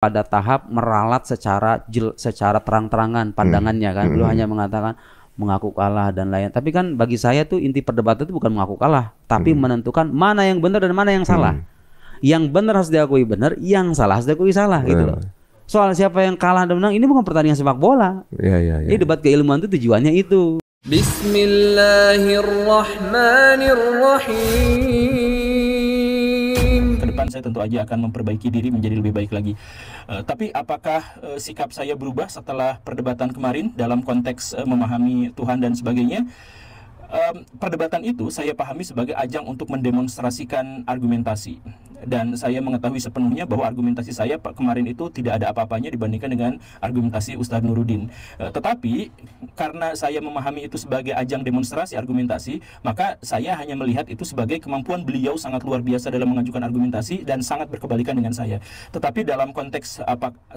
pada tahap meralat secara terang-terangan pandangannya kan. Beliau hanya mengatakan mengaku kalah dan lain. Tapi kan bagi saya tuh inti perdebatan itu bukan mengaku kalah, tapi menentukan mana yang benar dan mana yang salah. Yang benar harus diakui benar, yang salah harus diakui salah gitu loh. Soal siapa yang kalah dan menang ini bukan pertandingan sepak bola. Ini debat keilmuan itu tujuannya itu. Bismillahirrahmanirrahim. Kedepan saya tentu aja akan memperbaiki diri menjadi lebih baik lagi. Tapi apakah sikap saya berubah setelah perdebatan kemarin dalam konteks memahami Tuhan dan sebagainya? Perdebatan itu saya pahami sebagai ajang untuk mendemonstrasikan argumentasi. Dan saya mengetahui sepenuhnya bahwa argumentasi saya kemarin itu tidak ada apa-apanya dibandingkan dengan argumentasi Ustadz Nuruddin. Tetapi karena saya memahami itu sebagai ajang demonstrasi argumentasi, maka saya hanya melihat itu sebagai kemampuan beliau sangat luar biasa dalam mengajukan argumentasi dan sangat berkebalikan dengan saya. Tetapi dalam konteks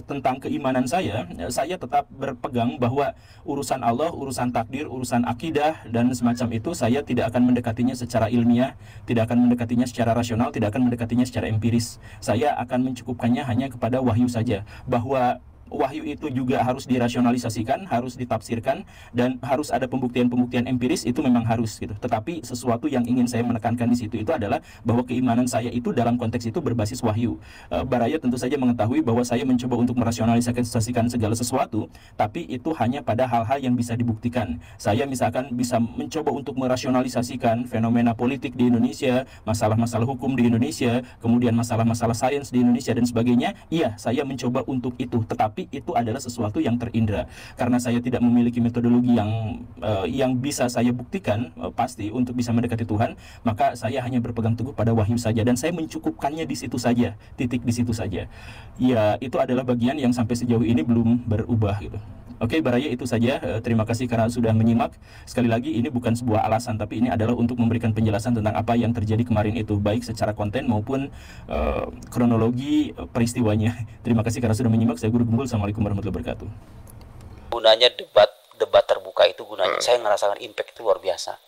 tentang keimanan saya tetap berpegang bahwa urusan Allah, urusan takdir, urusan akidah dan semacam itu saya tidak akan mendekatinya secara ilmiah, tidak akan mendekatinya secara rasional, tidak akan mendekatinya secara empiris. Saya akan mencukupkannya hanya kepada wahyu saja, bahwa wahyu itu juga harus dirasionalisasikan, harus ditafsirkan, dan harus ada pembuktian-pembuktian empiris, itu memang harus gitu. Tetapi sesuatu yang ingin saya menekankan di situ itu adalah bahwa keimanan saya itu dalam konteks itu berbasis wahyu. Baraya tentu saja mengetahui bahwa saya mencoba untuk merasionalisasikan segala sesuatu, tapi itu hanya pada hal-hal yang bisa dibuktikan. Saya misalkan bisa mencoba untuk merasionalisasikan fenomena politik di Indonesia, masalah-masalah hukum di Indonesia, kemudian masalah-masalah sains di Indonesia dan sebagainya. Iya, saya mencoba untuk itu, tetapi itu adalah sesuatu yang terindra. Karena saya tidak memiliki metodologi yang bisa saya buktikan pasti untuk bisa mendekati Tuhan, maka saya hanya berpegang teguh pada wahyu saja, dan saya mencukupkannya di situ saja, titik di situ saja. Ya, itu adalah bagian yang sampai sejauh ini belum berubah gitu. Oke, Baraya, itu saja. Terima kasih karena sudah menyimak. Sekali lagi, ini bukan sebuah alasan, tapi ini adalah untuk memberikan penjelasan tentang apa yang terjadi kemarin itu, baik secara konten maupun kronologi peristiwanya. Terima kasih karena sudah menyimak. Saya Guru Gembul. Assalamualaikum warahmatullahi wabarakatuh. Gunanya debat terbuka itu gunanya, saya ngerasakan impact itu luar biasa.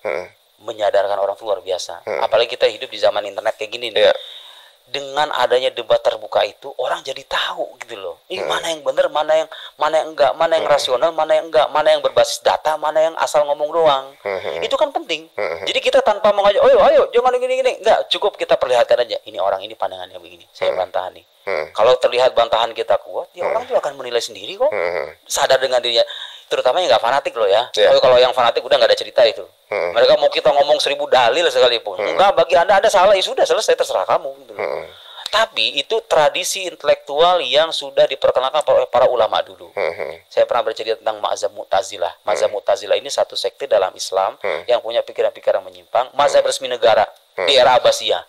Menyadarkan orang itu luar biasa. Apalagi kita hidup di zaman internet kayak gini nih. Dengan adanya debat terbuka itu orang jadi tahu gitu loh. Ini mana yang benar, mana yang enggak, mana yang rasional, mana yang enggak, mana yang berbasis data, mana yang asal ngomong doang. Itu kan penting. Jadi kita tanpa mengajak, ayo jangan gini-gini, enggak, cukup kita perlihatkan aja. Ini orang ini pandangannya begini, saya bantah nih. Kalau terlihat bantahan kita kuat, ya orang juga akan menilai sendiri kok. Sadar dengan dirinya. Terutama yang nggak fanatik loh ya. Kalau yang fanatik udah nggak ada cerita itu. Mereka mau kita ngomong 1000 dalil sekalipun. Enggak, bagi anda salah, ya sudah, selesai, terserah kamu gitu loh. Tapi itu tradisi intelektual yang sudah diperkenalkan oleh para ulama dulu. Saya pernah bercerita tentang mazhab Mu'tazilah. Mazhab Mu'tazilah ini satu sekte dalam Islam yang punya pikiran-pikiran menyimpang. Mazhab resmi negara di era Abbasiyah.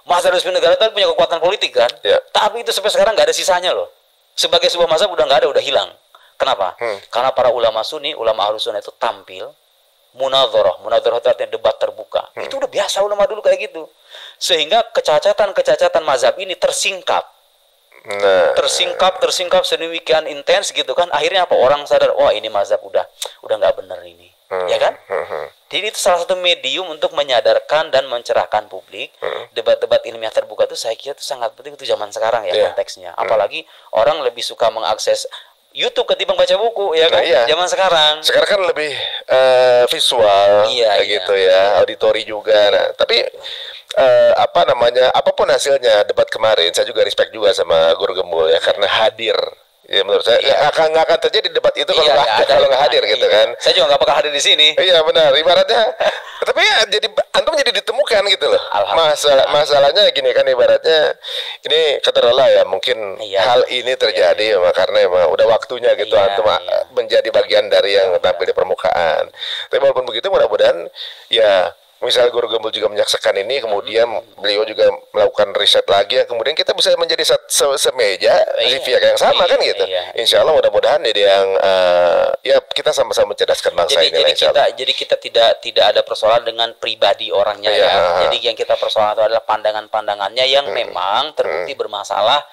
Mazhab resmi negara itu punya kekuatan politik kan. Tapi itu sampai sekarang nggak ada sisanya loh. Sebagai sebuah mazhab udah nggak ada, udah hilang. Kenapa? Karena para ulama Sunni, ulama Ahlus Sunnah itu tampil munadharah itu artinya debat terbuka. Itu udah biasa ulama dulu kayak gitu. Sehingga kecacatan mazhab ini tersingkap sedemikian intens gitu kan. Akhirnya apa? Orang sadar, wah ini mazhab udah nggak benar ini. Ya kan? Jadi itu salah satu medium untuk menyadarkan dan mencerahkan publik. Debat-debat ilmiah terbuka itu saya kira itu sangat penting itu zaman sekarang ya konteksnya. Apalagi orang lebih suka mengakses YouTube ketimbang baca buku ya kan. Zaman sekarang kan lebih visual gitu ya, auditori juga. Nah, tapi apapun hasilnya debat kemarin, saya juga respect juga sama Guru Gembul ya, karena hadir. Ya menurut saya nggak akan terjadi debat itu kalau nggak hadir gitu kan. Saya juga nggak bakal hadir di sini. Iya benar, ibaratnya. Tapi ya antum jadi ditemukan gitu loh. Masalahnya gini kan, ibaratnya ini katakanlah ya mungkin hal ini terjadi karena emang udah waktunya gitu antum menjadi bagian dari yang tampil di permukaan. Tapi walaupun begitu, mudah-mudahan ya misal Guru Gembul juga menyaksikan ini, kemudian beliau juga melakukan riset lagi, kemudian kita bisa menjadi semeja di pihak yang sama kan gitu. Insya Allah mudah-mudahan jadi yang ya kita sama-sama mencerdaskan bangsa ini. Jadi kita tidak ada persoalan dengan pribadi orangnya ya. Jadi yang kita persoalan itu adalah pandangan-pandangannya yang memang terbukti bermasalah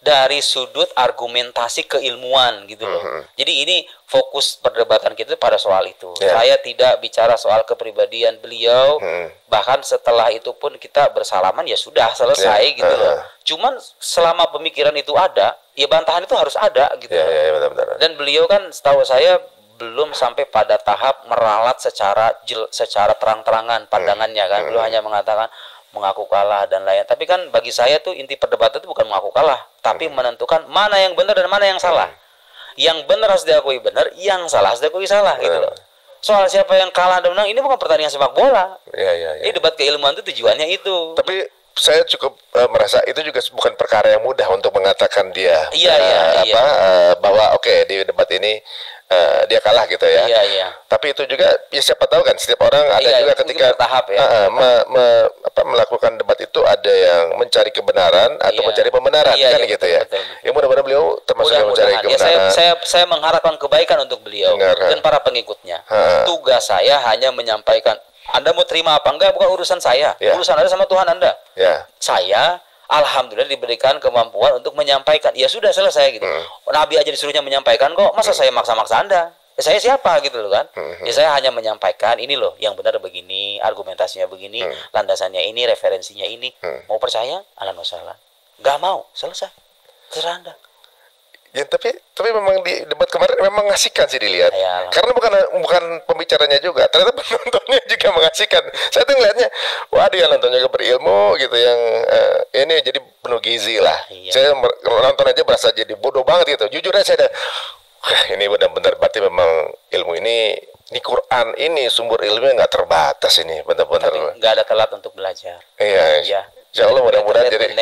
dari sudut argumentasi keilmuan gitu loh. Jadi ini fokus perdebatan kita pada soal itu. Saya tidak bicara soal kepribadian beliau, bahkan setelah itu pun kita bersalaman ya sudah selesai gitu loh. Cuman selama pemikiran itu ada, ya bantahan itu harus ada gitu loh. Benar. Dan beliau kan setahu saya belum sampai pada tahap meralat secara terang-terangan pandangannya kan. Beliau hanya mengatakan mengaku kalah dan lain. Tapi kan bagi saya tuh inti perdebatan itu bukan mengaku kalah, tapi menentukan mana yang benar dan mana yang salah. Yang benar harus diakui benar, yang salah harus diakui salah gitu loh. Soal siapa yang kalah dan menang ini bukan pertandingan sepak bola. Ini debat keilmuan itu tujuannya itu. Tapi saya cukup merasa itu juga bukan perkara yang mudah untuk mengatakan dia bahwa oke, di debat ini dia kalah gitu ya. Tapi itu juga ya siapa tahu kan setiap orang ada juga ketika bertahap ya. Melakukan debat itu ada yang mencari kebenaran atau mencari pembenaran kan gitu ya. Betul. Ya mudah-mudahan beliau termasuk yang mencari kebenaran. Saya mengharapkan kebaikan untuk beliau dan para pengikutnya. Tugas saya hanya menyampaikan. Anda mau terima apa enggak bukan urusan saya. Urusan Anda sama Tuhan Anda. Saya alhamdulillah diberikan kemampuan untuk menyampaikan. Ya sudah selesai gitu. Nabi aja disuruhnya menyampaikan kok. Masa saya maksa-maksa Anda? Ya saya siapa gitu loh kan. Ya saya hanya menyampaikan ini loh yang benar begini, argumentasinya begini, landasannya ini, referensinya ini. Mau percaya? Ahlan wa sahlan. Enggak mau, selesai. Terserah Anda. Ya tapi memang di debat kemarin memang mengasihkan sih dilihat. Karena bukan pembicaranya juga, ternyata penontonnya juga mengasihkan. Saya tuh ngeliatnya, wah dia nontonnya juga berilmu gitu yang ini jadi penuh gizi lah. Saya nonton aja berasa jadi bodoh banget gitu. Jujur aja saya ada, ini benar-benar berarti memang ilmu ini Quran ini sumber ilmunya nggak terbatas ini benar-benar. Tapi nggak ada telat untuk belajar. Iya. Insya Allah mudah-mudahan jadi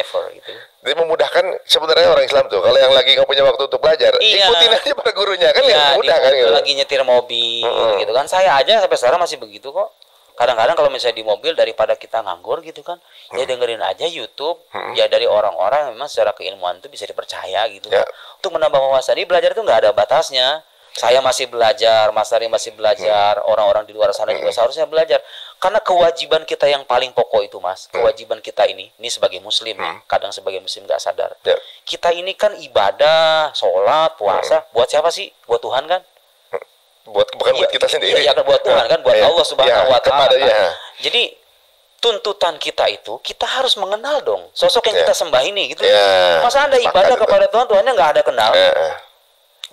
memudahkan sebenarnya orang Islam tuh kalau yang lagi nggak punya waktu untuk belajar ikutin aja para gurunya kan mudah kan gitu. Lagi nyetir mobil gitu kan, saya aja sampai sekarang masih begitu kok. Kadang-kadang kalau misalnya di mobil daripada kita nganggur gitu kan, ya dengerin aja YouTube ya dari orang-orang yang memang secara keilmuan itu bisa dipercaya gitu kan. Untuk menambah wawasan, ini belajar itu nggak ada batasnya. Saya masih belajar, Mas Ari masih belajar, orang-orang di luar sana juga seharusnya belajar. Karena kewajiban kita yang paling pokok itu, Mas, kewajiban kita ini sebagai muslim, kadang sebagai muslim nggak sadar. Kita ini kan ibadah, sholat, puasa, buat siapa sih? Buat Tuhan kan? Buat kita sendiri. Iya, buat Tuhan kan, buat Allah Subhanahu wa Ta'ala. Jadi tuntutan kita itu, kita harus mengenal dong sosok yang kita sembah ini gitu. Masa Anda ibadah kepada Tuhan, Tuhannya nggak ada kenal?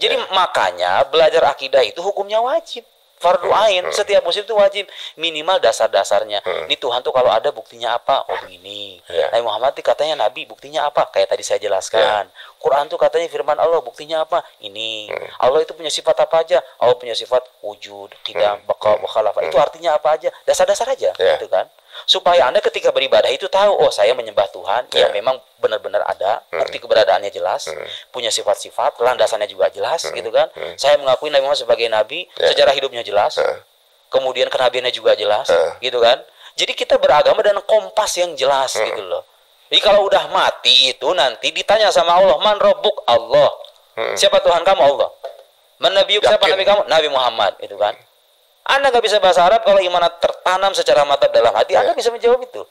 Jadi makanya belajar akidah itu hukumnya wajib, fardu ain. Setiap muslim itu wajib minimal dasar-dasarnya. Ini Tuhan tuh kalau ada buktinya apa? Oh begini. Nabi Muhammad katanya Nabi, buktinya apa? Kayak tadi saya jelaskan. Quran tuh katanya firman Allah, buktinya apa? Ini. Allah itu punya sifat apa aja? Allah punya sifat wujud, qidam, baqa, wa khalafah. Itu artinya apa aja? Dasar-dasar aja, gitu kan? Supaya Anda ketika beribadah itu tahu, oh saya menyembah Tuhan yang memang benar-benar ada, bukti keberadaannya jelas, punya sifat-sifat, landasannya juga jelas, gitu kan. Saya mengakui Nabi Muhammad sebagai Nabi, sejarah hidupnya jelas, kemudian kenabiannya juga jelas, gitu kan. Jadi kita beragama dengan kompas yang jelas, gitu loh. Jadi kalau udah mati itu nanti ditanya sama Allah, man rabbuk? Allah. Siapa Tuhan kamu? Allah. Man nabiyuk? Siapa Nabi kamu? Nabi Muhammad, itu kan. Anda nggak bisa bahasa Arab, kalau iman tertanam secara mantap dalam hati, Anda bisa menjawab itu.